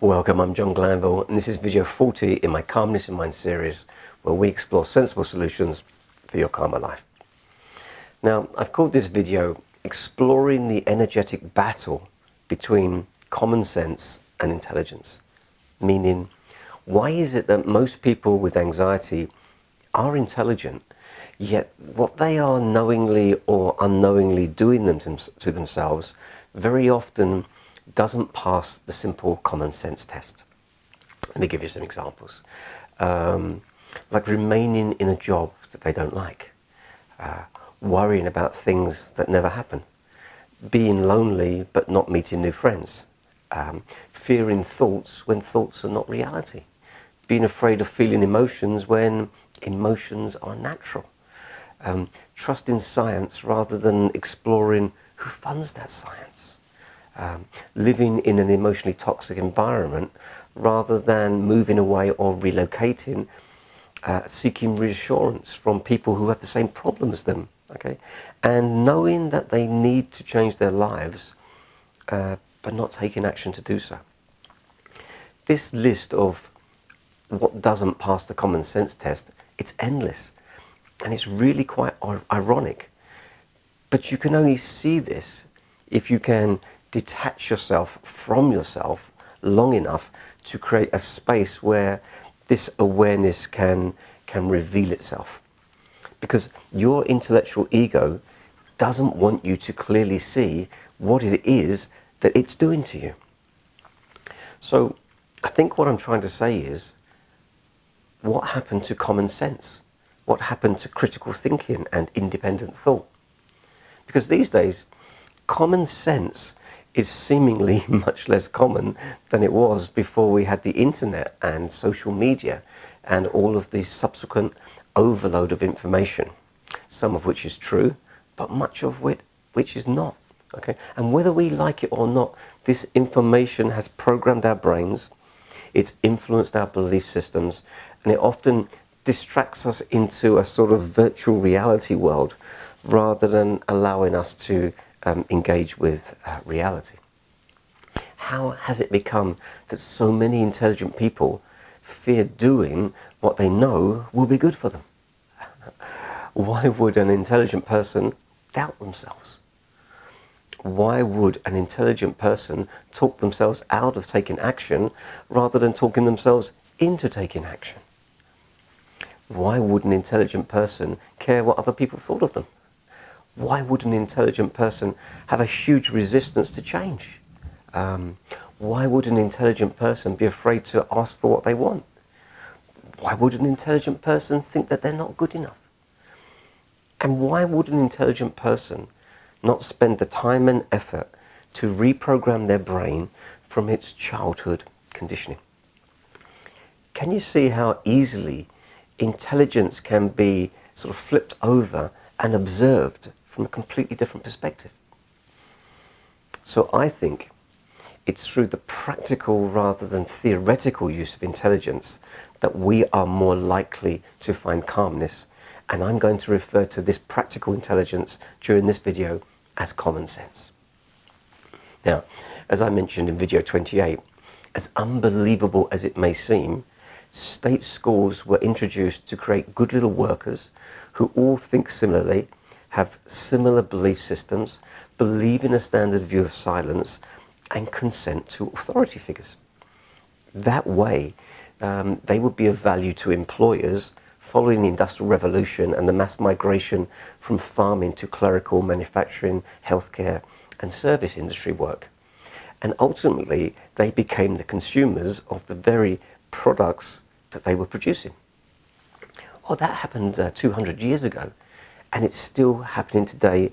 Welcome, I'm John Glanville, and this is video 40 in my Calmness in Mind series, where we explore sensible solutions for your calmer life. Now, I've called this video Exploring the Energetic Battle Between Common Sense and Intelligence, meaning, why is it that most people with anxiety are intelligent, yet what they are knowingly or unknowingly doing to themselves very often doesn't pass the simple common sense test. Let me give you some examples. Like remaining in a job that they don't like, worrying about things that never happen, being lonely but not meeting new friends, fearing thoughts when thoughts are not reality, being afraid of feeling emotions when emotions are natural, trusting science rather than exploring who funds that science, living in an emotionally toxic environment rather than moving away or relocating, seeking reassurance from people who have the same problem as them, okay? And knowing that they need to change their lives, but not taking action to do so. This list of what doesn't pass the common sense test, it's endless. And it's really quite ironic. But you can only see this if you can detach yourself from yourself long enough to create a space where this awareness can reveal itself. Because your intellectual ego doesn't want you to clearly see what it is that it's doing to you. So I think what I'm trying to say is, what happened to common sense? What happened to critical thinking and independent thought? Because these days, common sense is seemingly much less common than it was before we had the internet and social media and all of the subsequent overload of information, some of which is true, but much of which is not. Okay? And whether we like it or not, this information has programmed our brains, it's influenced our belief systems, and it often distracts us into a sort of virtual reality world rather than allowing us to engage with reality. How has it become that so many intelligent people fear doing what they know will be good for them? Why would an intelligent person doubt themselves? Why would an intelligent person talk themselves out of taking action rather than talking themselves into taking action? Why would an intelligent person care what other people thought of them? Why would an intelligent person have a huge resistance to change? Why would an intelligent person be afraid to ask for what they want? Why would an intelligent person think that they're not good enough? And why would an intelligent person not spend the time and effort to reprogram their brain from its childhood conditioning? Can you see how easily intelligence can be sort of flipped over and observed from a completely different perspective? So I think it's through the practical rather than theoretical use of intelligence that we are more likely to find calmness. And I'm going to refer to this practical intelligence during this video as common sense. Now, as I mentioned in video 28, as unbelievable as it may seem, state schools were introduced to create good little workers who all think similarly, have similar belief systems, believe in a standard view of silence, and consent to authority figures. That way, they would be of value to employers following the Industrial Revolution and the mass migration from farming to clerical, manufacturing, healthcare, and service industry work. And ultimately, they became the consumers of the very products that they were producing. Well, that happened 200 years ago, and it's still happening today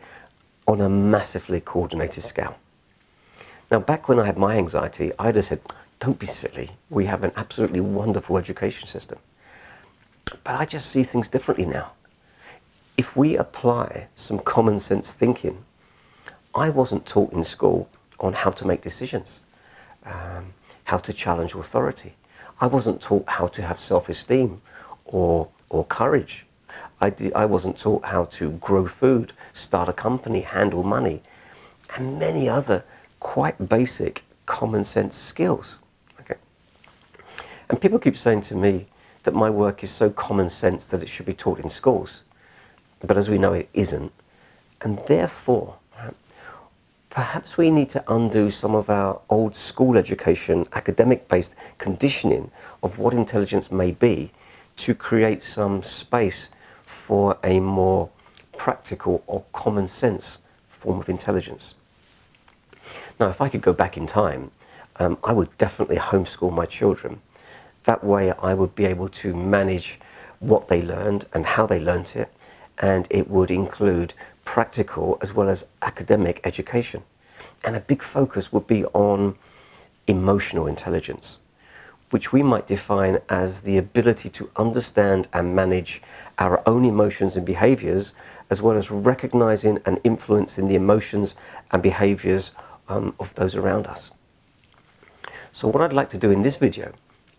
on a massively coordinated scale. Now, back when I had my anxiety, I'd have said, don't be silly, we have an absolutely wonderful education system. But I just see things differently now. If we apply some common sense thinking, I wasn't taught in school on how to make decisions, how to challenge authority. I wasn't taught how to have self-esteem or courage. I wasn't taught how to grow food, start a company, handle money, and many other quite basic common sense skills. Okay. And people keep saying to me that my work is so common sense that it should be taught in schools. But as we know, it isn't. And therefore, perhaps we need to undo some of our old school education, academic-based conditioning of what intelligence may be to create some space for a more practical or common sense form of intelligence. Now, if I could go back in time, I would definitely homeschool my children. That way I would be able to manage what they learned and how they learnt it, and it would include practical as well as academic education. And a big focus would be on emotional intelligence, which we might define as the ability to understand and manage our own emotions and behaviors, as well as recognizing and influencing the emotions and behaviors of those around us. So what I'd like to do in this video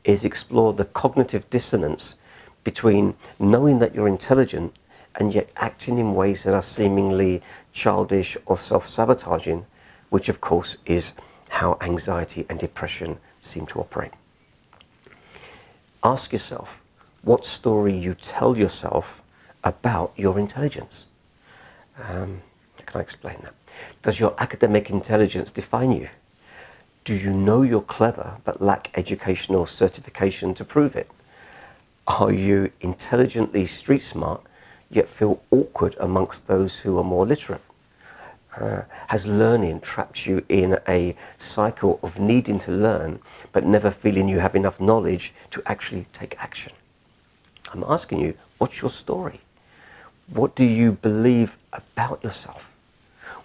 is explore the cognitive dissonance between knowing that you're intelligent and yet acting in ways that are seemingly childish or self-sabotaging, which of course is how anxiety and depression seem to operate. Ask yourself what story you tell yourself about your intelligence. How can I explain that? Does your academic intelligence define you? Do you know you're clever but lack educational certification to prove it? Are you intelligently street smart yet feel awkward amongst those who are more literate? Has learning trapped you in a cycle of needing to learn but never feeling you have enough knowledge to actually take action? I'm asking you, what's your story? What do you believe about yourself?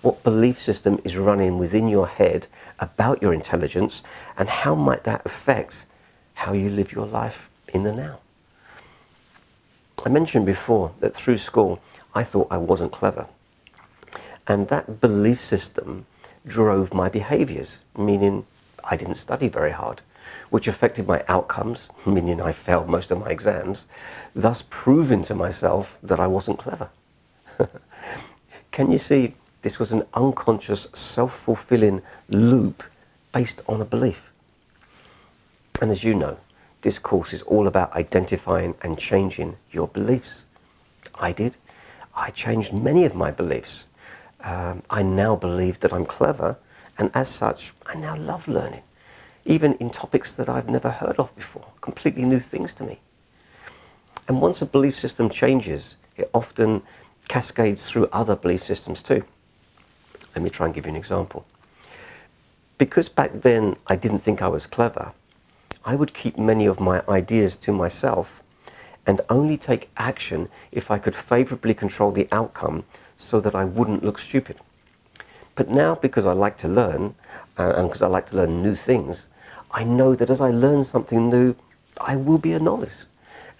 What belief system is running within your head about your intelligence, and how might that affect how you live your life in the now? I mentioned before that through school I thought I wasn't clever. And that belief system drove my behaviors, meaning I didn't study very hard, which affected my outcomes, meaning I failed most of my exams, thus proving to myself that I wasn't clever. Can you see, this was an unconscious, self-fulfilling loop based on a belief. And as you know, this course is all about identifying and changing your beliefs. I did. I changed many of my beliefs. I now believe that I'm clever, and as such, I now love learning, even in topics that I've never heard of before, completely new things to me. And once a belief system changes, it often cascades through other belief systems too. Let me try and give you an example. Because back then I didn't think I was clever, I would keep many of my ideas to myself and only take action if I could favorably control the outcome so that I wouldn't look stupid. But now, because I like to learn, and because I like to learn new things, I know that as I learn something new, I will be a novice.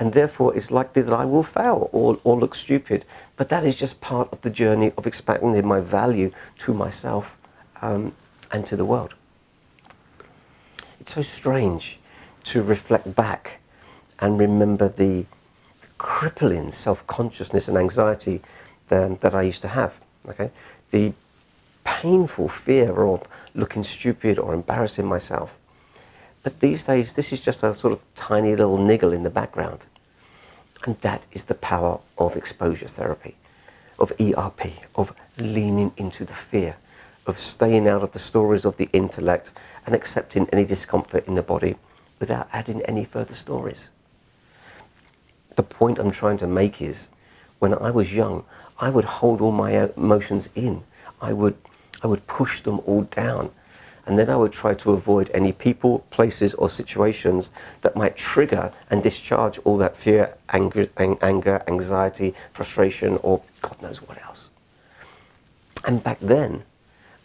And therefore, it's likely that I will fail or look stupid. But that is just part of the journey of expanding my value to myself and to the world. It's so strange to reflect back and remember the crippling self-consciousness and anxiety that I used to have. Okay? The painful fear of looking stupid or embarrassing myself. But these days, this is just a sort of tiny little niggle in the background. And that is the power of exposure therapy, of ERP, of leaning into the fear, of staying out of the stories of the intellect and accepting any discomfort in the body without adding any further stories. The point I'm trying to make is, when I was young, I would hold all my emotions in. I would push them all down. And then I would try to avoid any people, places, or situations that might trigger and discharge all that fear, anger, anxiety, frustration, or God knows what else. And back then,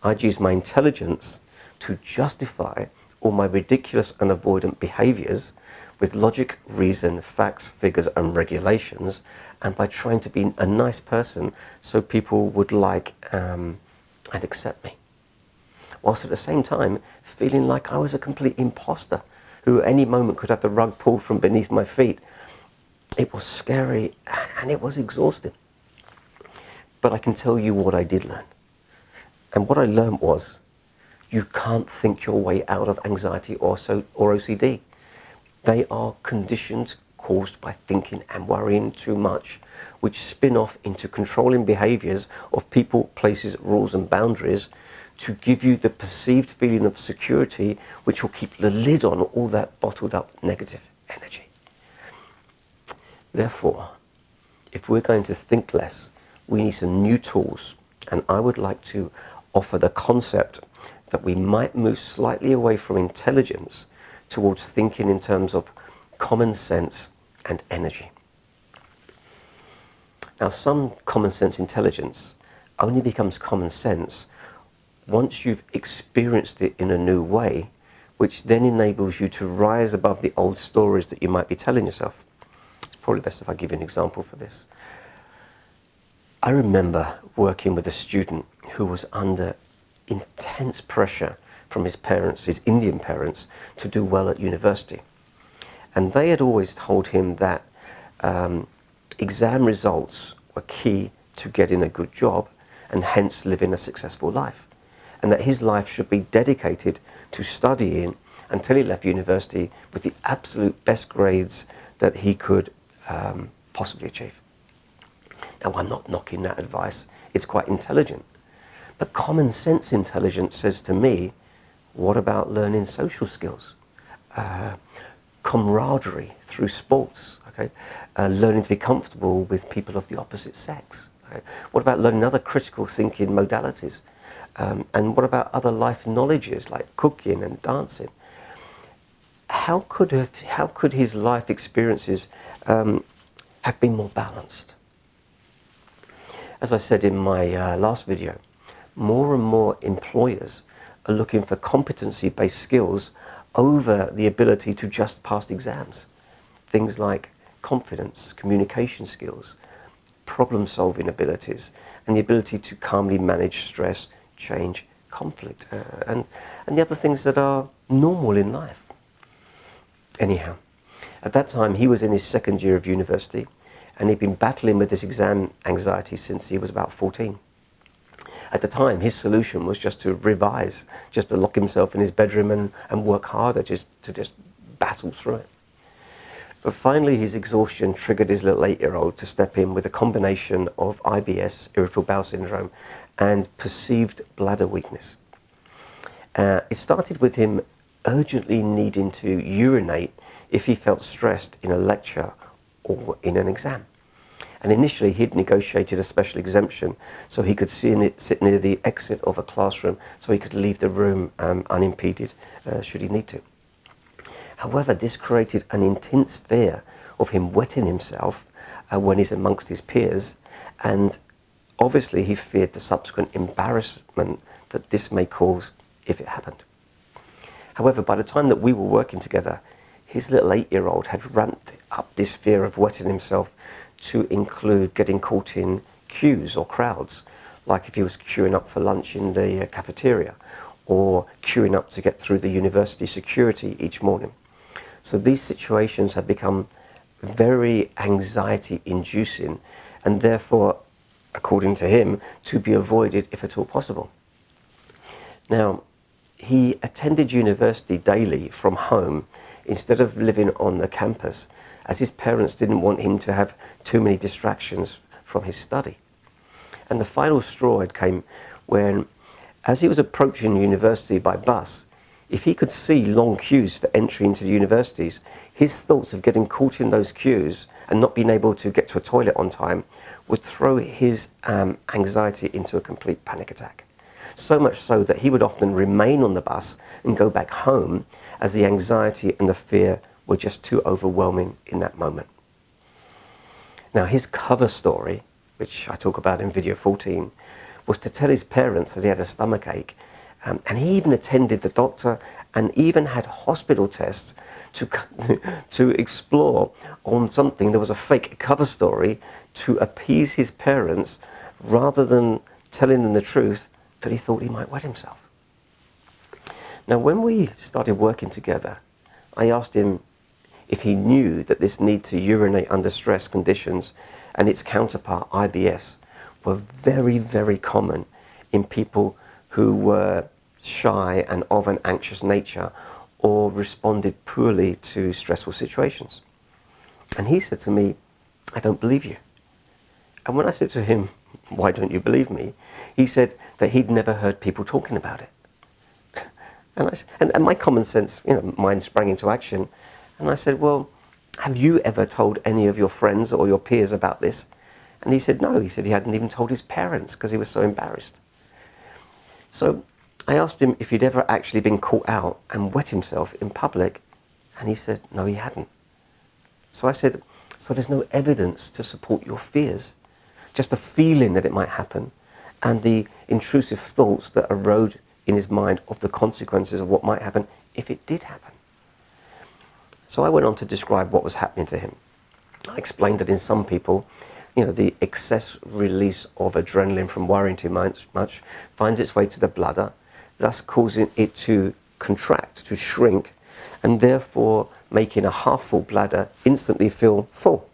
I'd use my intelligence to justify all my ridiculous and avoidant behaviors with logic, reason, facts, figures, and regulations, and by trying to be a nice person so people would like and accept me. Whilst at the same time feeling like I was a complete imposter who at any moment could have the rug pulled from beneath my feet. It was scary and it was exhausting. But I can tell you what I did learn. And what I learned was, you can't think your way out of anxiety or OCD. They are conditions caused by thinking and worrying too much, which spin off into controlling behaviors of people, places, rules and boundaries to give you the perceived feeling of security, which will keep the lid on all that bottled up negative energy. Therefore, if we're going to think less, we need some new tools. And I would like to offer the concept that we might move slightly away from intelligence towards thinking in terms of common sense and energy. Now, some common sense intelligence only becomes common sense once you've experienced it in a new way, which then enables you to rise above the old stories that you might be telling yourself. It's probably best if I give you an example for this. I remember working with a student who was under intense pressure from his parents, his Indian parents, to do well at university. And they had always told him that exam results were key to getting a good job and hence living a successful life. And that his life should be dedicated to studying until he left university with the absolute best grades that he could possibly achieve. Now, I'm not knocking that advice. It's quite intelligent. But common sense intelligence says to me, what about learning social skills? Camaraderie through sports, okay? Learning to be comfortable with people of the opposite sex. Okay? What about learning other critical thinking modalities? And what about other life knowledges like cooking and dancing? How could his life experiences have been more balanced? As I said in my last video, more and more employers are looking for competency-based skills over the ability to just pass exams. Things like confidence, communication skills, problem-solving abilities, and the ability to calmly manage stress, change, conflict, and the other things that are normal in life. Anyhow, at that time he was in his second year of university, and he'd been battling with this exam anxiety since he was about 14. At the time, his solution was just to revise, just to lock himself in his bedroom and work harder, just battle through it. But finally, his exhaustion triggered his little 8-year-old to step in with a combination of IBS, irritable bowel syndrome, and perceived bladder weakness. It started with him urgently needing to urinate if he felt stressed in a lecture or in an exam. And initially he'd negotiated a special exemption so he could sit near the exit of a classroom so he could leave the room unimpeded should he need to. However, this created an intense fear of him wetting himself when he's amongst his peers, and obviously he feared the subsequent embarrassment that this may cause if it happened. However, by the time that we were working together, his little 8-year-old had ramped up this fear of wetting himself to include getting caught in queues or crowds, like if he was queuing up for lunch in the cafeteria or queuing up to get through the university security each morning. So these situations had become very anxiety-inducing and therefore, according to him, to be avoided if at all possible. Now, he attended university daily from home instead of living on the campus, as his parents didn't want him to have too many distractions from his study. And the final straw had came when, as he was approaching university by bus, if he could see long queues for entry into the universities, his thoughts of getting caught in those queues and not being able to get to a toilet on time would throw his anxiety into a complete panic attack. So much so that he would often remain on the bus and go back home as the anxiety and the fear were just too overwhelming in that moment. Now, his cover story, which I talk about in video 14, was to tell his parents that he had a stomach ache, and he even attended the doctor and even had hospital tests to explore on something. There was a fake cover story to appease his parents rather than telling them the truth that he thought he might wet himself. Now, when we started working together, I asked him if he knew that this need to urinate under stress conditions and its counterpart, IBS, were very, very common in people who were shy and of an anxious nature, or responded poorly to stressful situations. And he said to me, I don't believe you. And when I said to him, why don't you believe me? He said that he'd never heard people talking about it. And my common sense, mind sprang into action. And I said, well, have you ever told any of your friends or your peers about this? And he said, no. He said he hadn't even told his parents because he was so embarrassed. So I asked him if he'd ever actually been caught out and wet himself in public. And he said, no, he hadn't. So I said, so there's no evidence to support your fears, just a feeling that it might happen and the intrusive thoughts that erode in his mind of the consequences of what might happen if it did happen. So I went on to describe what was happening to him. I explained that in some people, the excess release of adrenaline from worrying too much finds its way to the bladder, thus causing it to contract, to shrink, and therefore making a half-full bladder instantly feel full,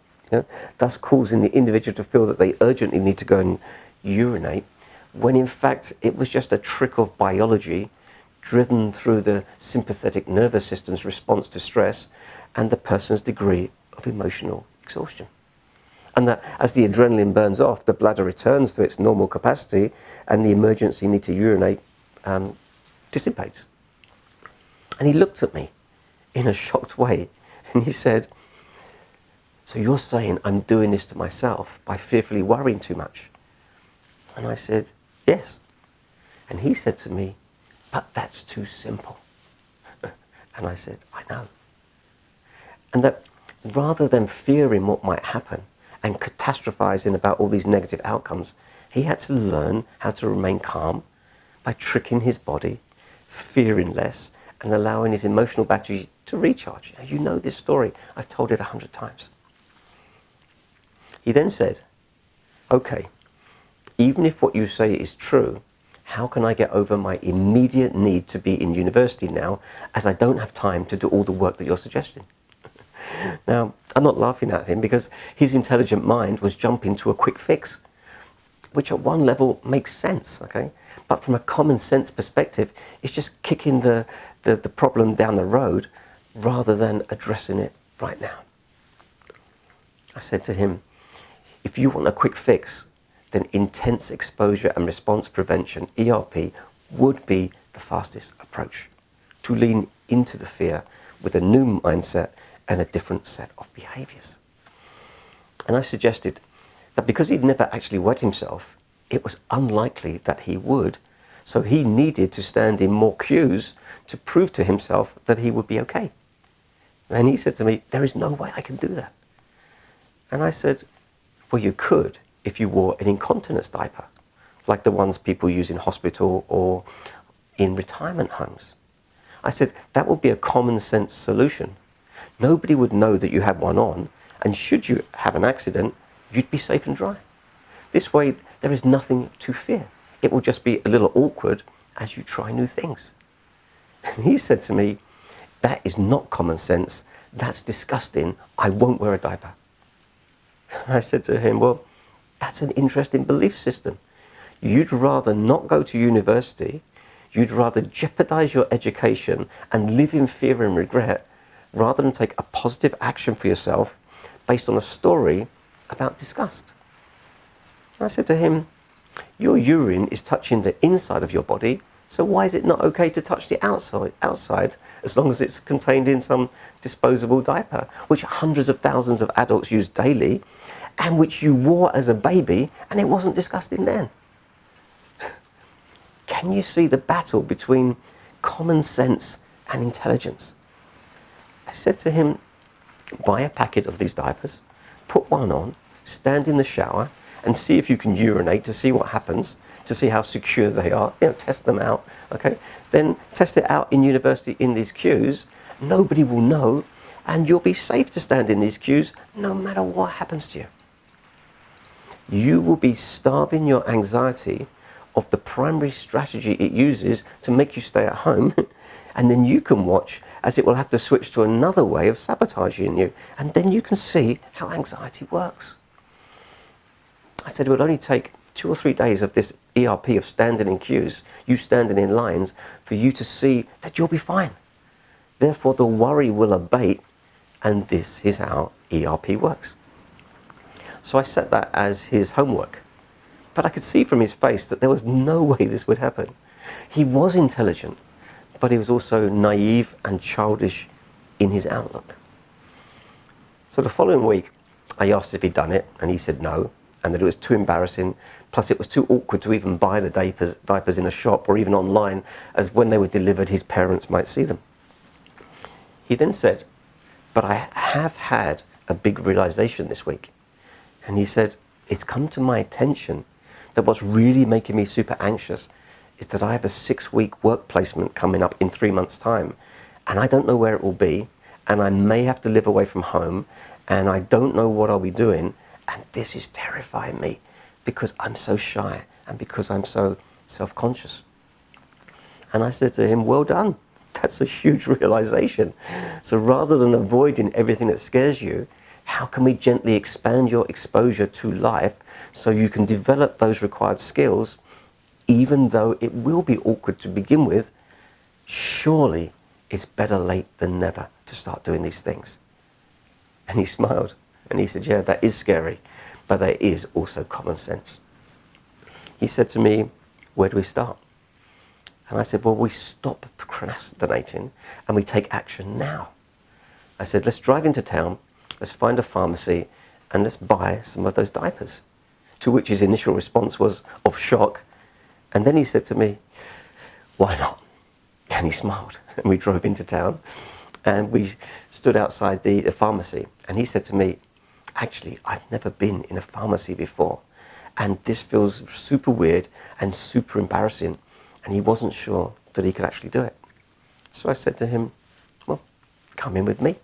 thus causing the individual to feel that they urgently need to go and urinate, when in fact it was just a trick of biology driven through the sympathetic nervous system's response to stress and the person's degree of emotional exhaustion. And that as the adrenaline burns off, the bladder returns to its normal capacity and the emergency need to urinate dissipates. And he looked at me in a shocked way and he said, so you're saying I'm doing this to myself by fearfully worrying too much? And I said, yes. And he said to me, but that's too simple. And I said, I know. And that rather than fearing what might happen and catastrophizing about all these negative outcomes, he had to learn how to remain calm by tricking his body, fearing less, and allowing his emotional battery to recharge. You know this story. I've told it 100 times. He then said, okay, even if what you say is true, how can I get over my immediate need to be in university now, as I don't have time to do all the work that you're suggesting? Now, I'm not laughing at him because his intelligent mind was jumping to a quick fix, which at one level makes sense, okay? But from a common sense perspective, it's just kicking the problem down the road rather than addressing it right now. I said to him, if you want a quick fix, then intense exposure and response prevention, ERP, would be the fastest approach to lean into the fear with a new mindset and a different set of behaviors. And I suggested that because he'd never actually wet himself, it was unlikely that he would, so he needed to stand in more queues to prove to himself that he would be okay. And he said to me, there is no way I can do that. And I said, well, you could if you wore an incontinence diaper, like the ones people use in hospital or in retirement homes. I said, that would be a common sense solution. Nobody would know that you had one on, and should you have an accident, you'd be safe and dry. This way, there is nothing to fear. It will just be a little awkward as you try new things. And he said to me, that is not common sense. That's disgusting. I won't wear a diaper. I said to him, well, that's an interesting belief system. You'd rather not go to university, you'd rather jeopardize your education and live in fear and regret rather than take a positive action for yourself based on a story about disgust. And I said to him, your urine is touching the inside of your body, so why is it not okay to touch the outside as long as it's contained in some disposable diaper, which hundreds of thousands of adults use daily, and which you wore as a baby, and it wasn't disgusting then? Can you see the battle between common sense and intelligence? I said to him, buy a packet of these diapers, put one on, stand in the shower, and see if you can urinate to see what happens, to see how secure they are, test them out, okay? Then test it out in university in these queues. Nobody will know, and you'll be safe to stand in these queues no matter what happens to you. You will be starving your anxiety of the primary strategy it uses to make you stay at home, and then you can watch as it will have to switch to another way of sabotaging you, and then you can see how anxiety works. I said it would only take 2 or 3 days of this ERP of standing in queues, you standing in lines, for you to see that you'll be fine. Therefore, the worry will abate, and this is how ERP works. So I set that as his homework. But I could see from his face that there was no way this would happen. He was intelligent, but he was also naive and childish in his outlook. So the following week, I asked if he'd done it, and he said no, and that it was too embarrassing. Plus, it was too awkward to even buy the diapers in a shop or even online, as when they were delivered, his parents might see them. He then said, but I have had a big realization this week. And he said, it's come to my attention that what's really making me super anxious is that I have a 6-week work placement coming up in 3 months' time. And I don't know where it will be. And I may have to live away from home. And I don't know what I'll be doing. And this is terrifying me because I'm so shy and because I'm so self-conscious. And I said to him, well done. That's a huge realization. So rather than avoiding everything that scares you, how can we gently expand your exposure to life so you can develop those required skills, even though it will be awkward to begin with? Surely it's better late than never to start doing these things. And he smiled and he said, yeah, that is scary, but there is also common sense. He said to me, where do we start? And I said, well, we stop procrastinating and we take action now. I said, let's drive into town, let's find a pharmacy, and let's buy some of those diapers. To which his initial response was of shock. And then he said to me, why not? And he smiled. And we drove into town and we stood outside the pharmacy. And he said to me, actually, I've never been in a pharmacy before. And this feels super weird and super embarrassing. And he wasn't sure that he could actually do it. So I said to him, well, come in with me.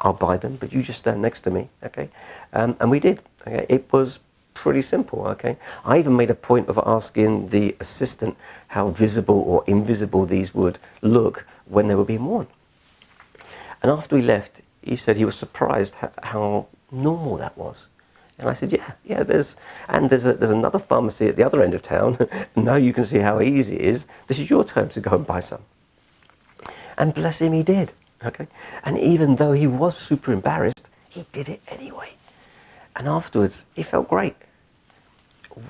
I'll buy them, but you just stand next to me, okay? And we did, okay? It was pretty simple, okay? I even made a point of asking the assistant how visible or invisible these would look when they were being worn. And after we left, he said he was surprised how normal that was. And I said, yeah, there's another pharmacy at the other end of town. Now you can see how easy it is. This is your time to go and buy some. And bless him, he did. Okay. And even though he was super embarrassed, he did it anyway. And afterwards, he felt great.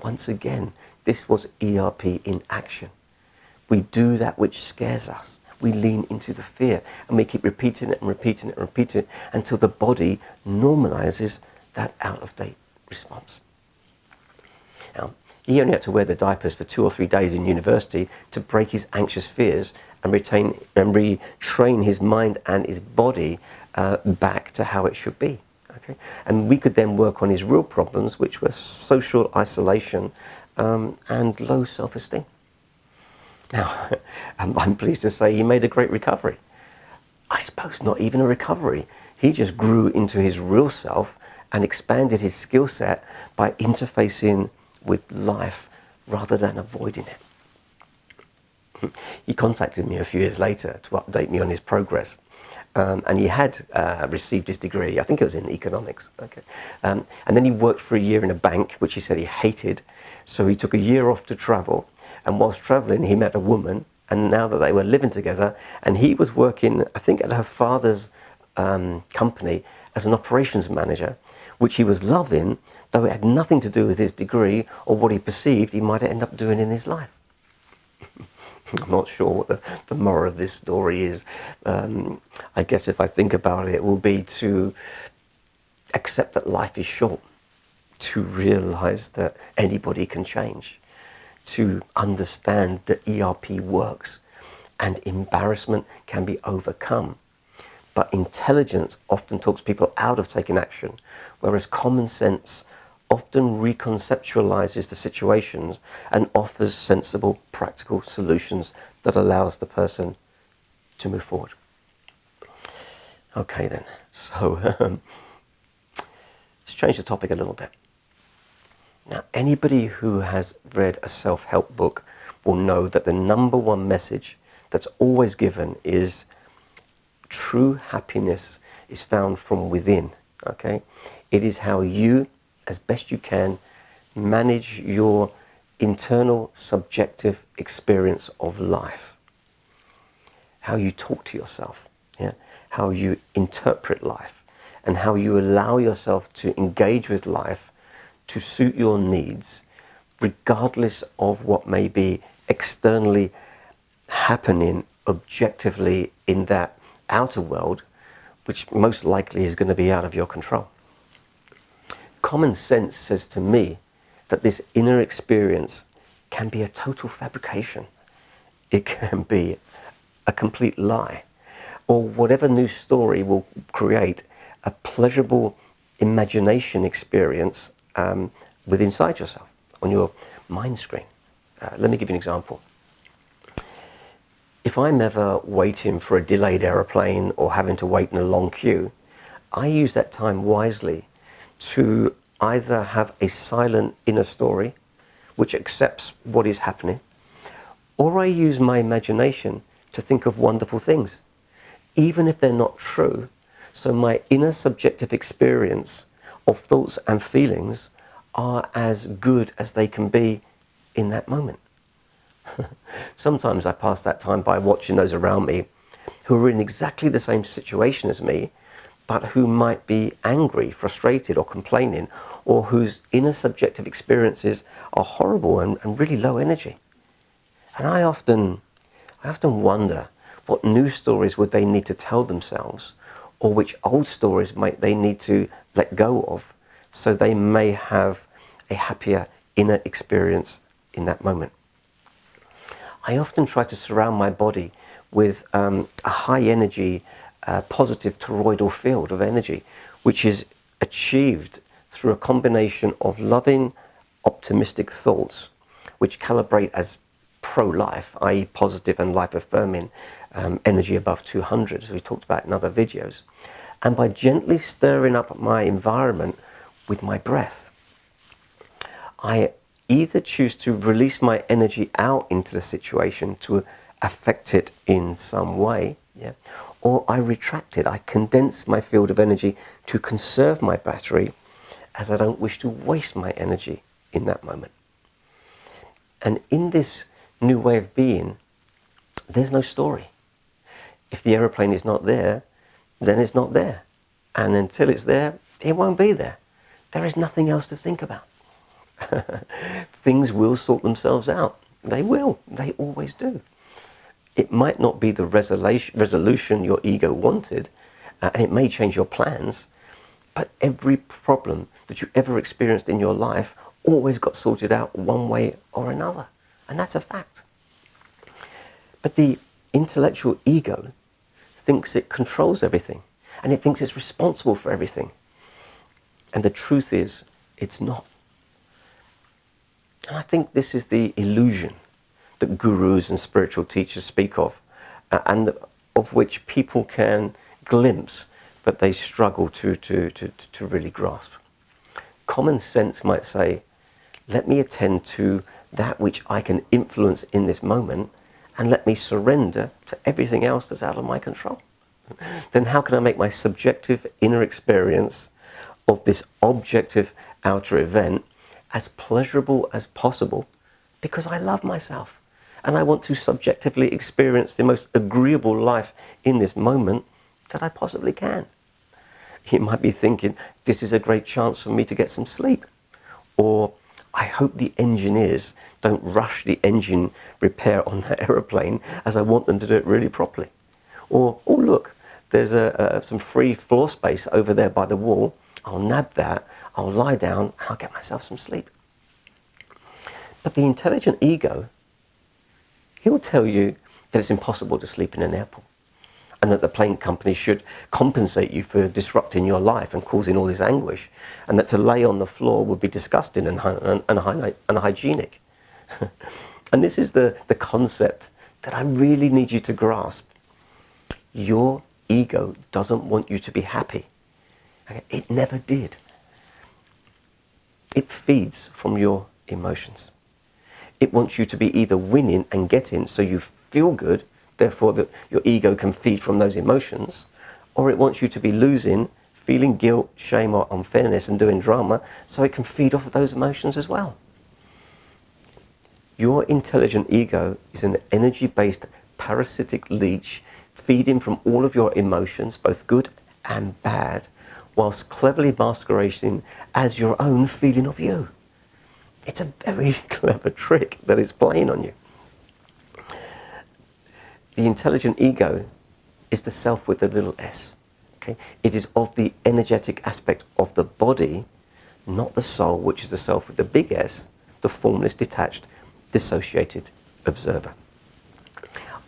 Once again, this was ERP in action. We do that which scares us. We lean into the fear and we keep repeating it and repeating it and repeating it until the body normalizes that out-of-date response. Now, he only had to wear the diapers for 2 or 3 days in university to break his anxious fears and retrain his mind and his body back to how it should be. Okay? And we could then work on his real problems, which were social isolation and low self-esteem. Now, I'm pleased to say he made a great recovery. I suppose not even a recovery. He just grew into his real self and expanded his skill set by interfacing with life rather than avoiding it. He contacted me a few years later to update me on his progress. And he had received his degree, I think it was in economics. Okay. And then he worked for a year in a bank, which he said he hated. So he took a year off to travel. And whilst traveling, he met a woman. And now that they were living together, and he was working, I think, at her father's company as an operations manager, which he was loving, though it had nothing to do with his degree or what he perceived he might end up doing in his life. I'm not sure what the moral of this story is. I guess if I think about it, it will be to accept that life is short, to realize that anybody can change, to understand that ERP works and embarrassment can be overcome. But intelligence often talks people out of taking action, whereas common sense often reconceptualizes the situations and offers sensible, practical solutions that allows the person to move forward. Okay then, so let's change the topic a little bit. Now, anybody who has read a self-help book will know that the number one message that's always given is true happiness is found from within, okay? It is how you, as best you can, manage your internal subjective experience of life. How you talk to yourself. yeah, how you interpret life, and how you allow yourself to engage with life to suit your needs, regardless of what may be externally happening objectively in that outer world, which most likely is going to be out of your control. Common sense says to me that this inner experience can be a total fabrication. It can be a complete lie, or whatever new story will create a pleasurable imagination experience with inside yourself on your mind screen. Let me give you an example. If I'm ever waiting for a delayed aeroplane or having to wait in a long queue, I use that time wisely to either have a silent inner story which accepts what is happening, or I use my imagination to think of wonderful things, even if they're not true. So my inner subjective experience of thoughts and feelings are as good as they can be in that moment. Sometimes I pass that time by watching those around me who are in exactly the same situation as me, but who might be angry, frustrated, or complaining, or whose inner subjective experiences are horrible and really low energy. And I often wonder, what new stories would they need to tell themselves, or which old stories might they need to let go of, so they may have a happier inner experience in that moment. I often try to surround my body with a high energy, positive toroidal field of energy, which is achieved through a combination of loving, optimistic thoughts, which calibrate as pro-life, i.e. positive and life-affirming energy above 200, as we talked about in other videos, and by gently stirring up my environment with my breath. I either choose to release my energy out into the situation to affect it in some way, yeah, or I retract it. I condense my field of energy to conserve my battery, as I don't wish to waste my energy in that moment. And in this new way of being, there's no story. If the aeroplane is not there, then it's not there. And until it's there, it won't be there. There is nothing else to think about. Things will sort themselves out. They will. They always do. It might not be the resolution your ego wanted, and it may change your plans, but every problem that you ever experienced in your life always got sorted out one way or another. And that's a fact. But the intellectual ego thinks it controls everything, and it thinks it's responsible for everything. And the truth is, it's not. And I think this is the illusion that gurus and spiritual teachers speak of, and of which people can glimpse, but they struggle to really grasp. Common sense might say, let me attend to that which I can influence in this moment, and let me surrender to everything else that's out of my control. Then how can I make my subjective inner experience of this objective outer event as pleasurable as possible, because I love myself and I want to subjectively experience the most agreeable life in this moment that I possibly can. You might be thinking, this is a great chance for me to get some sleep. Or, I hope the engineers don't rush the engine repair on that aeroplane, as I want them to do it really properly. Or, oh look, there's some free floor space over there by the wall. I'll nab that, I'll lie down, and I'll get myself some sleep. But the intelligent ego, he'll tell you that it's impossible to sleep in an airport, and that the plane company should compensate you for disrupting your life and causing all this anguish, and that to lay on the floor would be disgusting and unhygienic. And this is the concept that I really need you to grasp. Your ego doesn't want you to be happy. Okay? It never did. It feeds from your emotions. It wants you to be either winning and getting so you feel good, therefore that your ego can feed from those emotions, or it wants you to be losing, feeling guilt, shame or unfairness and doing drama so it can feed off of those emotions as well. Your intelligent ego is an energy-based parasitic leech feeding from all of your emotions, both good and bad, whilst cleverly masquerading as your own feeling of you. It's a very clever trick that it's playing on you. The intelligent ego is the self with the little s. Okay? It is of the energetic aspect of the body, not the soul, which is the self with the big S, the formless, detached, dissociated observer.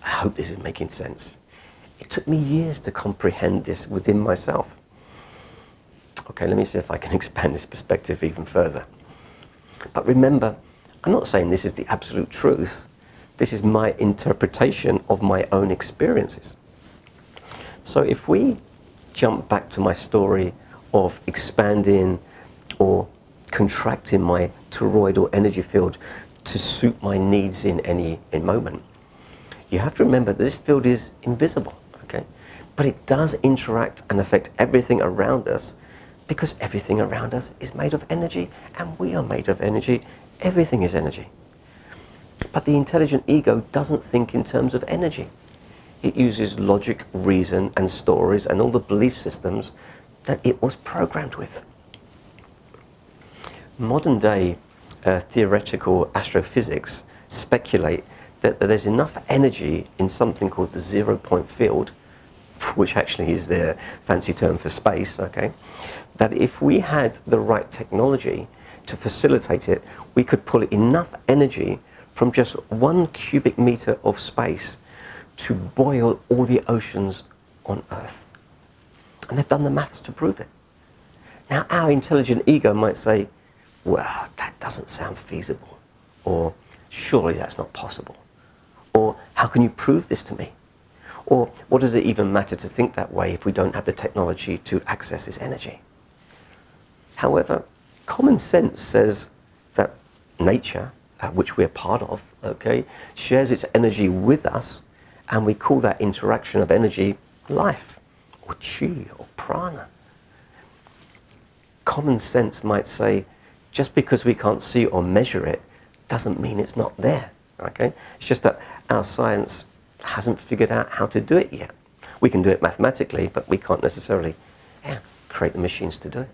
I hope this is making sense. It took me years to comprehend this within myself. Okay, let me see if I can expand this perspective even further. But remember, I'm not saying this is the absolute truth. This is my interpretation of my own experiences. So if we jump back to my story of expanding or contracting my toroidal energy field to suit my needs in any moment, you have to remember that this field is invisible, okay? But it does interact and affect everything around us, because everything around us is made of energy, and we are made of energy. Everything is energy. But the intelligent ego doesn't think in terms of energy. It uses logic, reason, and stories, and all the belief systems that it was programmed with. Modern day theoretical astrophysics speculate that there's enough energy in something called the 0-point field, which actually is their fancy term for space, okay, that if we had the right technology to facilitate it, we could pull enough energy from just 1 cubic meter of space to boil all the oceans on Earth. And they've done the maths to prove it. Now, our intelligent ego might say, well, that doesn't sound feasible, or surely that's not possible, or how can you prove this to me? Or what does it even matter to think that way if we don't have the technology to access this energy? However, common sense says that nature, which we're part of, okay, shares its energy with us, and we call that interaction of energy life, or chi, or prana. Common sense might say, just because we can't see or measure it doesn't mean it's not there, okay? It's just that our science hasn't figured out how to do it yet. We can do it mathematically, but we can't necessarily create the machines to do it.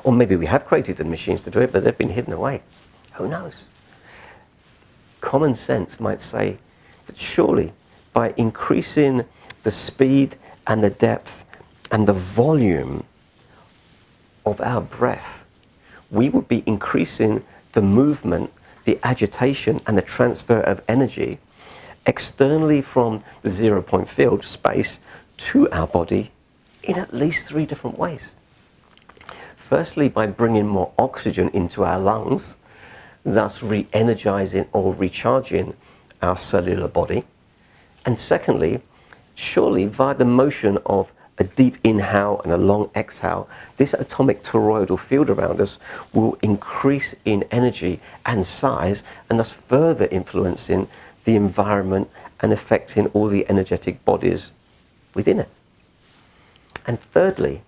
Or maybe we have created the machines to do it, but they've been hidden away. Who knows? Common sense might say that surely by increasing the speed and the depth and the volume of our breath, we would be increasing the movement, the agitation, and the transfer of energy externally from the 0-point field space to our body in at least 3 different ways. Firstly, by bringing more oxygen into our lungs, thus re-energizing or recharging our cellular body. And secondly, surely via the motion of a deep inhale and a long exhale, this atomic toroidal field around us will increase in energy and size, and thus further influencing the environment and affecting all the energetic bodies within it. And thirdly,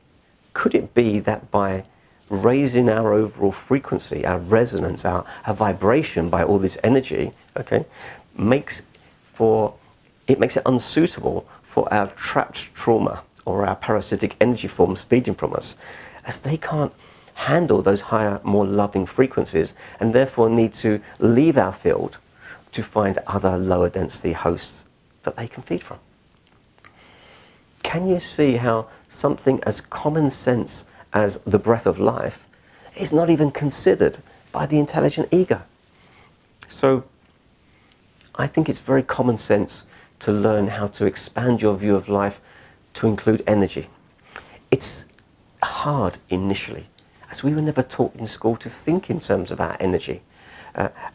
could it be that by raising our overall frequency, our resonance, our vibration by all this energy, okay, makes it unsuitable for our trapped trauma or our parasitic energy forms feeding from us, as they can't handle those higher, more loving frequencies, and therefore need to leave our field to find other lower density hosts that they can feed from. Can you see how something as common sense as the breath of life is not even considered by the intelligent ego? So I think it's very common sense to learn how to expand your view of life to include energy. It's hard initially, as we were never taught in school to think in terms of our energy.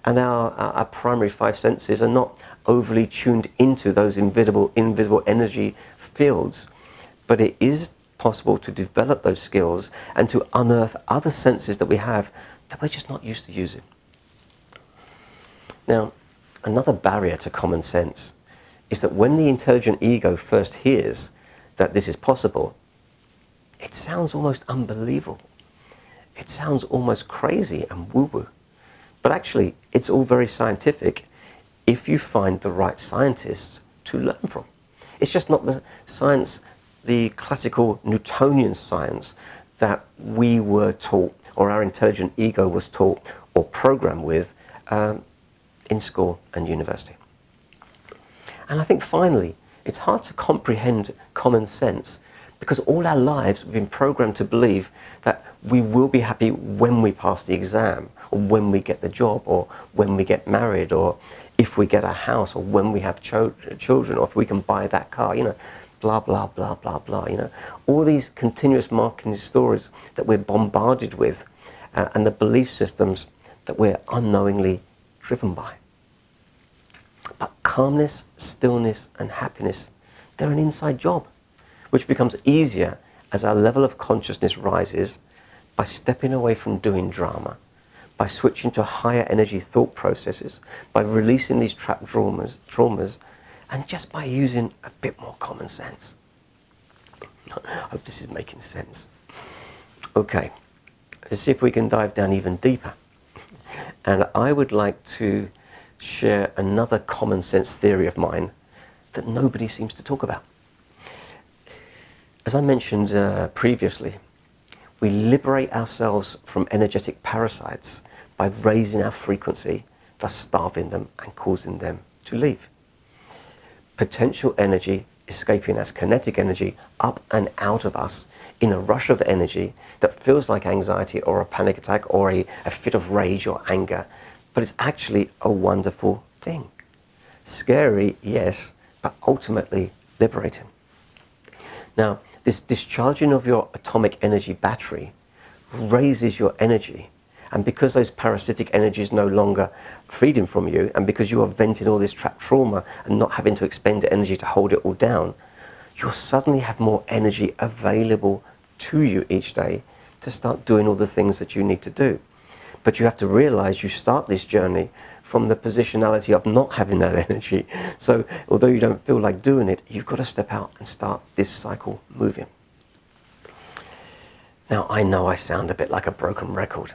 And our primary 5 senses are not overly tuned into those invisible energy fields. But it is possible to develop those skills and to unearth other senses that we have that we're just not used to using. Now, another barrier to common sense is that when the intelligent ego first hears that this is possible, it sounds almost unbelievable. It sounds almost crazy and woo-woo. But actually, it's all very scientific if you find the right scientists to learn from. It's just not the science, the classical Newtonian science that we were taught, or our intelligent ego was taught or programmed with in school and university. And I think finally, it's hard to comprehend common sense because all our lives we've been programmed to believe that we will be happy when we pass the exam, or when we get the job, or when we get married, or if we get a house, or when we have children, or if we can buy that car, you know, blah, blah, blah, blah, blah, you know. All these continuous marketing stories that we're bombarded with and the belief systems that we're unknowingly driven by. But calmness, stillness, and happiness, they're an inside job, which becomes easier as our level of consciousness rises by stepping away from doing drama, by switching to higher energy thought processes, by releasing these trapped traumas, and just by using a bit more common sense. I hope this is making sense. Okay, let's see if we can dive down even deeper. And I would like to share another common sense theory of mine that nobody seems to talk about. As I mentioned previously, we liberate ourselves from energetic parasites by raising our frequency, thus starving them and causing them to leave. Potential energy escaping as kinetic energy up and out of us in a rush of energy that feels like anxiety or a panic attack or a fit of rage or anger, but it's actually a wonderful thing. Scary, yes, but ultimately liberating. Now, this discharging of your atomic energy battery raises your energy, and because those parasitic energies no longer feeding from you, and because you are venting all this trapped trauma and not having to expend energy to hold it all down, you'll suddenly have more energy available to you each day to start doing all the things that you need to do. But you have to realize you start this journey from the positionality of not having that energy. So although you don't feel like doing it, you've got to step out and start this cycle moving. Now, I know I sound a bit like a broken record,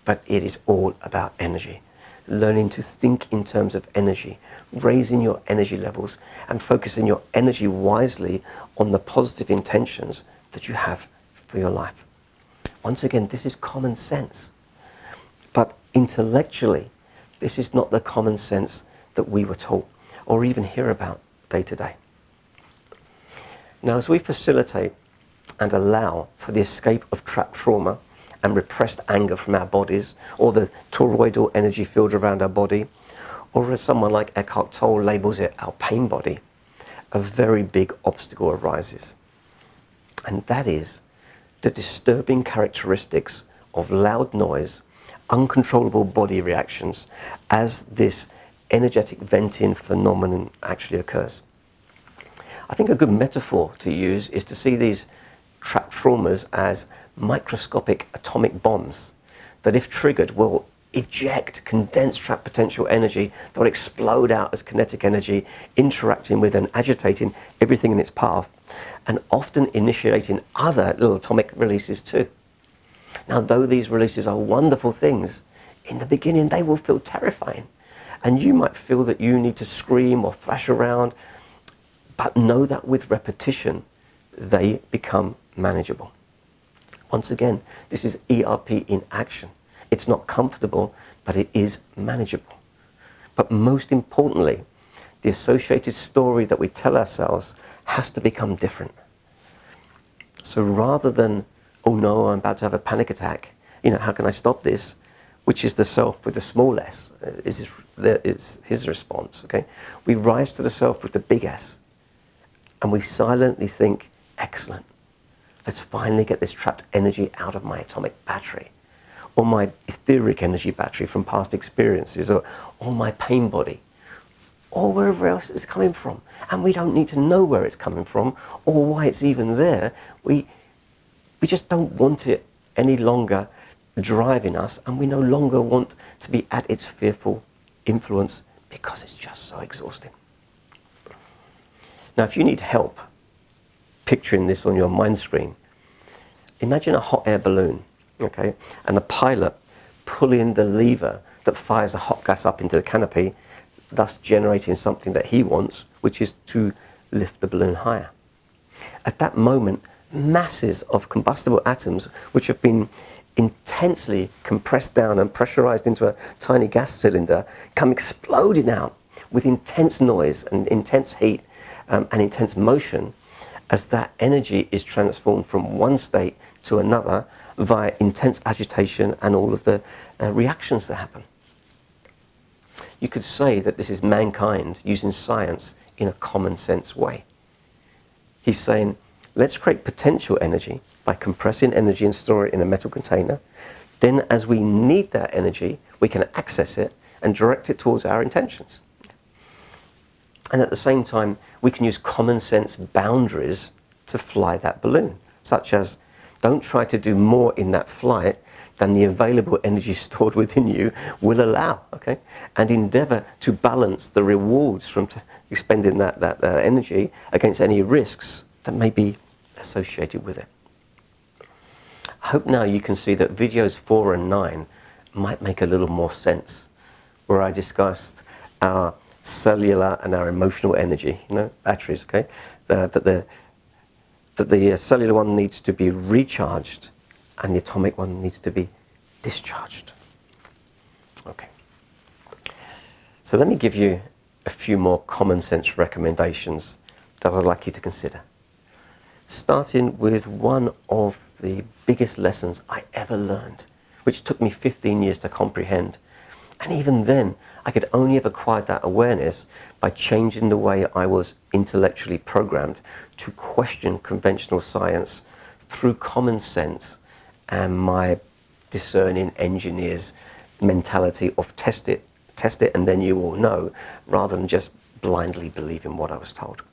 but it is all about energy. Learning to think in terms of energy, raising your energy levels and focusing your energy wisely on the positive intentions that you have for your life. Once again, this is common sense. But intellectually, this is not the common sense that we were taught or even hear about day to day. Now, as we facilitate and allow for the escape of trapped trauma and repressed anger from our bodies, or the toroidal energy field around our body, or as someone like Eckhart Tolle labels it, our pain body, a very big obstacle arises. And that is the disturbing characteristics of loud noise, uncontrollable body reactions as this energetic venting phenomenon actually occurs. I think a good metaphor to use is to see these trapped traumas as microscopic atomic bombs that, if triggered, will eject condensed trapped potential energy that will explode out as kinetic energy, interacting with and agitating everything in its path, and often initiating other little atomic releases too. Now, though these releases are wonderful things, in the beginning they will feel terrifying. And you might feel that you need to scream or thrash around, but know that with repetition, they become manageable. Once again, this is ERP in action. It's not comfortable, but it is manageable. But most importantly, the associated story that we tell ourselves has to become different. So rather than, oh no, I'm about to have a panic attack, you know, how can I stop this? Which is the self with the small s, is his response, okay? We rise to the self with the big S, and we silently think, excellent, let's finally get this trapped energy out of my atomic battery, or my etheric energy battery from past experiences, or my pain body, or wherever else it's coming from. And we don't need to know where it's coming from, or why it's even there. We just don't want it any longer driving us, and we no longer want to be at its fearful influence because it's just so exhausting. Now, if you need help picturing this on your mind screen, imagine a hot air balloon, okay, and a pilot pulling the lever that fires the hot gas up into the canopy, thus generating something that he wants, which is to lift the balloon higher. At that moment, masses of combustible atoms, which have been intensely compressed down and pressurized into a tiny gas cylinder, come exploding out with intense noise and intense heat and intense motion, as that energy is transformed from one state to another via intense agitation and all of the reactions that happen. You could say that this is mankind using science in a common sense way. He's saying, let's create potential energy by compressing energy and store it in a metal container. Then as we need that energy, we can access it and direct it towards our intentions. And at the same time, we can use common sense boundaries to fly that balloon, such as don't try to do more in that flight than the available energy stored within you will allow, okay? And endeavor to balance the rewards from expending that energy against any risks that may be associated with it. I hope now you can see that videos 4 and 9 might make a little more sense, where I discussed our cellular and our emotional energy, batteries, okay? That the cellular one needs to be recharged and the atomic one needs to be discharged. Okay. So let me give you a few more common sense recommendations that I'd like you to consider. Starting with one of the biggest lessons I ever learned, which took me 15 years to comprehend. And even then, I could only have acquired that awareness by changing the way I was intellectually programmed to question conventional science through common sense and my discerning engineer's mentality of test it and then you will know, rather than just blindly believing what I was told.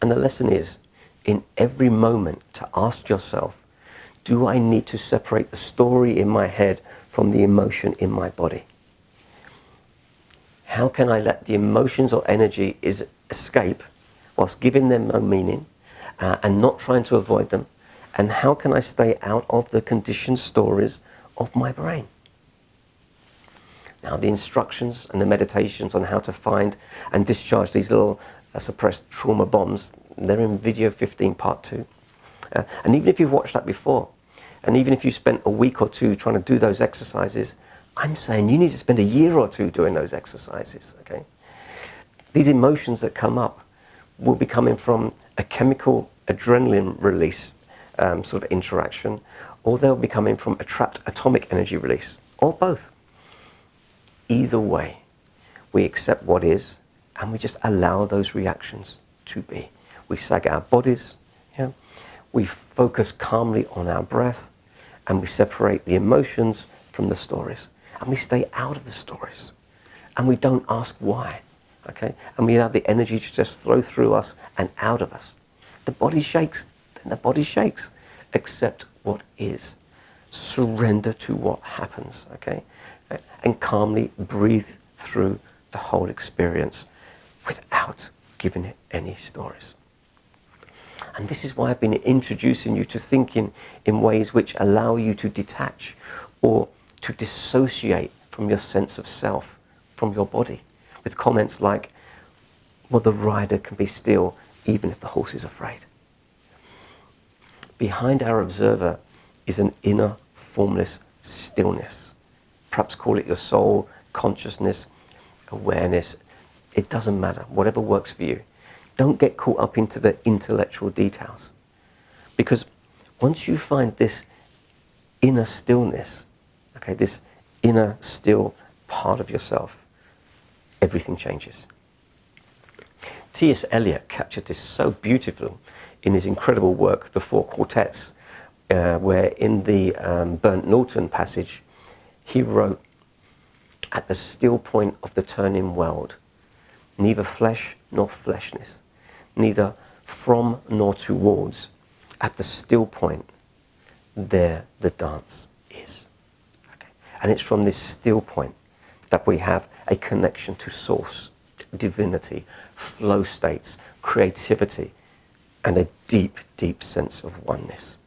And the lesson is, in every moment, to ask yourself, do I need to separate the story in my head from the emotion in my body? How can I let the emotions or energy escape whilst giving them no meaning and not trying to avoid them? And how can I stay out of the conditioned stories of my brain? Now, the instructions and the meditations on how to find and discharge these little suppressed trauma bombs, they're in video 15 part 2. And even if you've watched that before, and even if you spent a week or two trying to do those exercises, I'm saying you need to spend a year or two doing those exercises, okay? These emotions that come up will be coming from a chemical adrenaline release sort of interaction, or they'll be coming from a trapped atomic energy release, or both. Either way, we accept what is, and we just allow those reactions to be. We sag our bodies, we focus calmly on our breath, and we separate the emotions from the stories. And we stay out of the stories. And we don't ask why, okay? And we allow the energy to just flow through us and out of us. The body shakes, then the body shakes. Accept what is. Surrender to what happens, okay? And calmly breathe through the whole experience without giving it any stories. And this is why I've been introducing you to thinking in ways which allow you to detach or to dissociate from your sense of self, from your body, with comments like, well, the rider can be still even if the horse is afraid. Behind our observer is an inner formless stillness. Perhaps call it your soul, consciousness, awareness. It doesn't matter, whatever works for you. Don't get caught up into the intellectual details. Because once you find this inner stillness, okay, this inner still part of yourself, everything changes. T.S. Eliot captured this so beautifully in his incredible work, The Four Quartets, where in the Burnt Norton passage, he wrote, "At the still point of the turning world, neither flesh nor fleshness, neither from nor towards, at the still point, there the dance is." Okay? And it's from this still point that we have a connection to source, divinity, flow states, creativity, and a deep, deep sense of oneness.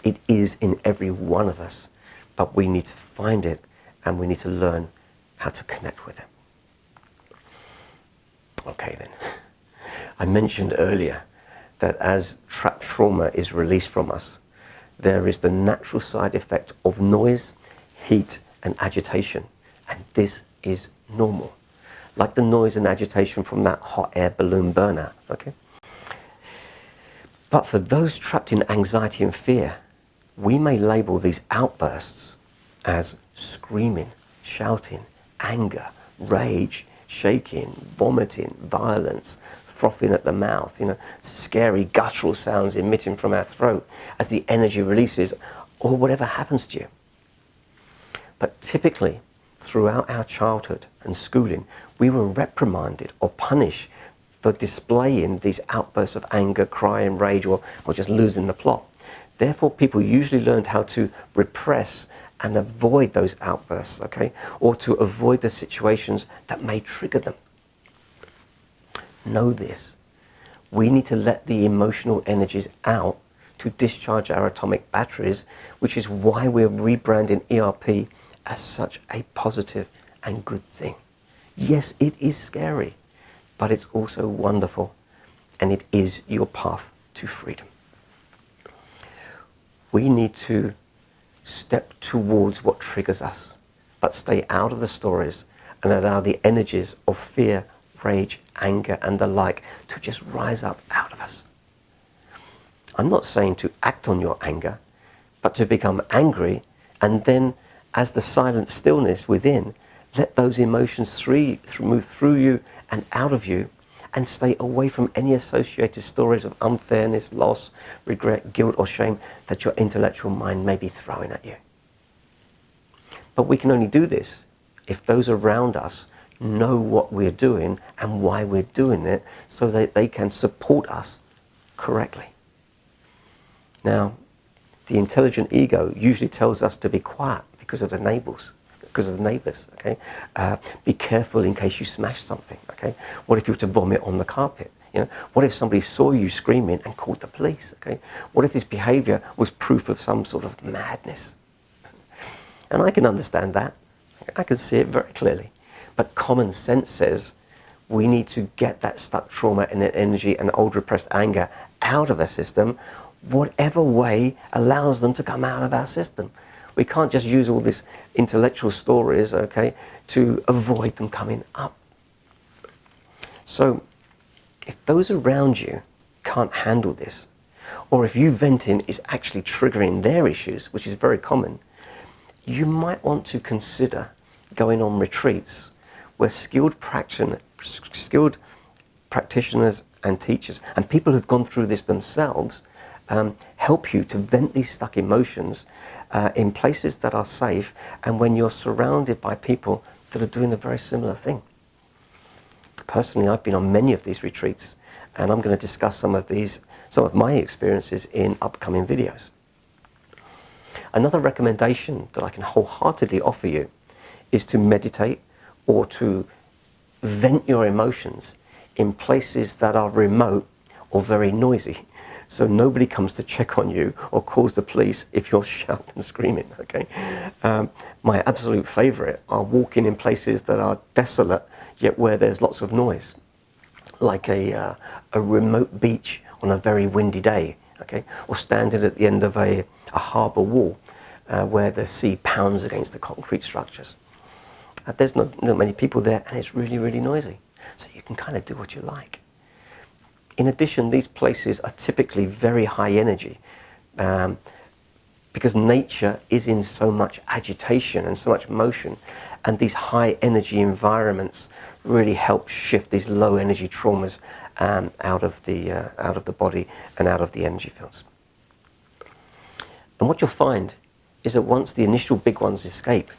It is in every one of us, but we need to find it and we need to learn how to connect with it. Okay then. I mentioned earlier that as trapped trauma is released from us, there is the natural side effect of noise, heat, and agitation. And this is normal. Like the noise and agitation from that hot air balloon burner, okay? But for those trapped in anxiety and fear, we may label these outbursts as screaming, shouting, anger, rage, shaking, vomiting, violence, frothing at the mouth, scary guttural sounds emitting from our throat as the energy releases, or whatever happens to you. But typically, throughout our childhood and schooling, we were reprimanded or punished for displaying these outbursts of anger, crying, rage, or just losing the plot. Therefore, people usually learned how to repress and avoid those outbursts, okay? Or to avoid the situations that may trigger them. Know this. We need to let the emotional energies out to discharge our atomic batteries, which is why we're rebranding ERP as such a positive and good thing. Yes, it is scary, but it's also wonderful, and it is your path to freedom. We need to step towards what triggers us, but stay out of the stories and allow the energies of fear, rage, anger, and the like to just rise up out of us. I'm not saying to act on your anger, but to become angry, and then as the silent stillness within, let those emotions move through you and out of you, and stay away from any associated stories of unfairness, loss, regret, guilt, or shame that your intellectual mind may be throwing at you. But we can only do this if those around us know what we're doing and why we're doing it, so that they can support us correctly. Now, the intelligent ego usually tells us to be quiet because of the neighbors, okay? Be careful in case you smash something, okay? What if you were to vomit on the carpet? What if somebody saw you screaming and called the police, okay? What if this behavior was proof of some sort of madness? And I can understand that. I can see it very clearly. But common sense says we need to get that stuck trauma and that energy and old repressed anger out of our system, whatever way allows them to come out of our system. We can't just use all these intellectual stories, okay, to avoid them coming up. So if those around you can't handle this, or if you venting is actually triggering their issues, which is very common, you might want to consider going on retreats where skilled practitioners and teachers and people who've gone through this themselves help you to vent these stuck emotions in places that are safe, and when you're surrounded by people that are doing a very similar thing. Personally, I've been on many of these retreats, and I'm going to discuss some of my experiences in upcoming videos. Another recommendation that I can wholeheartedly offer you is to meditate or to vent your emotions in places that are remote or very noisy, so nobody comes to check on you or calls the police if you're shouting and screaming, okay? My absolute favorite are walking in places that are desolate, yet where there's lots of noise, like a remote beach on a very windy day, okay? Or standing at the end of a harbour wall where the sea pounds against the concrete structures. There's not many people there, and it's really, really noisy. So you can kind of do what you like. In addition, these places are typically very high energy because nature is in so much agitation and so much motion, and these high energy environments really help shift these low energy traumas out of the body and out of the energy fields. And what you'll find is that once the initial big ones escape,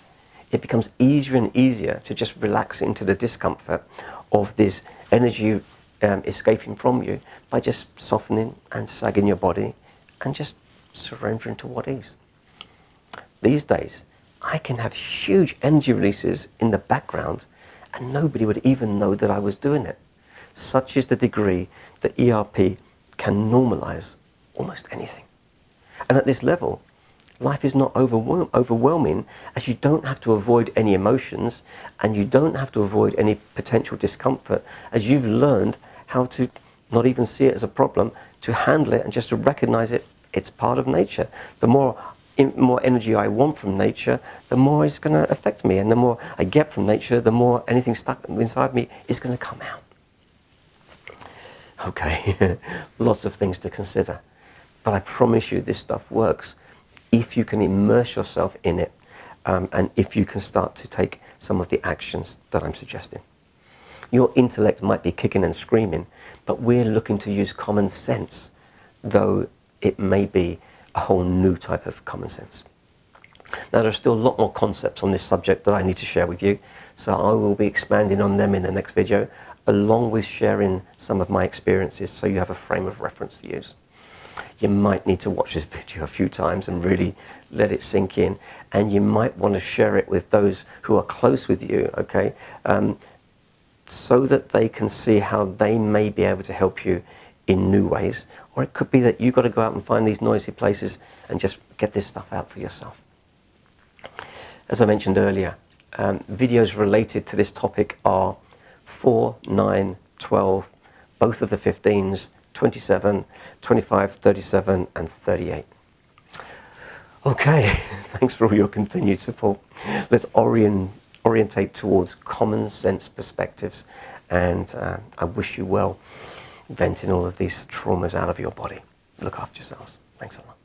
it becomes easier and easier to just relax into the discomfort of this energy escaping from you by just softening and sagging your body and just surrendering to what is. These days, I can have huge energy releases in the background and nobody would even know that I was doing it. Such is the degree that ERP can normalize almost anything. And at this level, life is not overwhelming, as you don't have to avoid any emotions and you don't have to avoid any potential discomfort, as you've learned how to not even see it as a problem, to handle it and just to recognize it. It's part of nature. The more energy I want from nature, the more it's going to affect me. And the more I get from nature, the more anything stuck inside me is going to come out. Okay, lots of things to consider. But I promise you this stuff works if you can immerse yourself in it, and if you can start to take some of the actions that I'm suggesting. Your intellect might be kicking and screaming, but we're looking to use common sense, though it may be a whole new type of common sense. Now, there are still a lot more concepts on this subject that I need to share with you, so I will be expanding on them in the next video, along with sharing some of my experiences so you have a frame of reference to use. You might need to watch this video a few times and really let it sink in, and you might want to share it with those who are close with you, okay, so that they can see how they may be able to help you in new ways. Or it could be that you've got to go out and find these noisy places and just get this stuff out for yourself. As I mentioned earlier, videos related to this topic are 4, 9, 12, both of the 15s, 27, 25, 37, and 38. Okay, thanks for all your continued support. Let's orientate towards common sense perspectives, and I wish you well venting all of these traumas out of your body. Look after yourselves. Thanks a lot.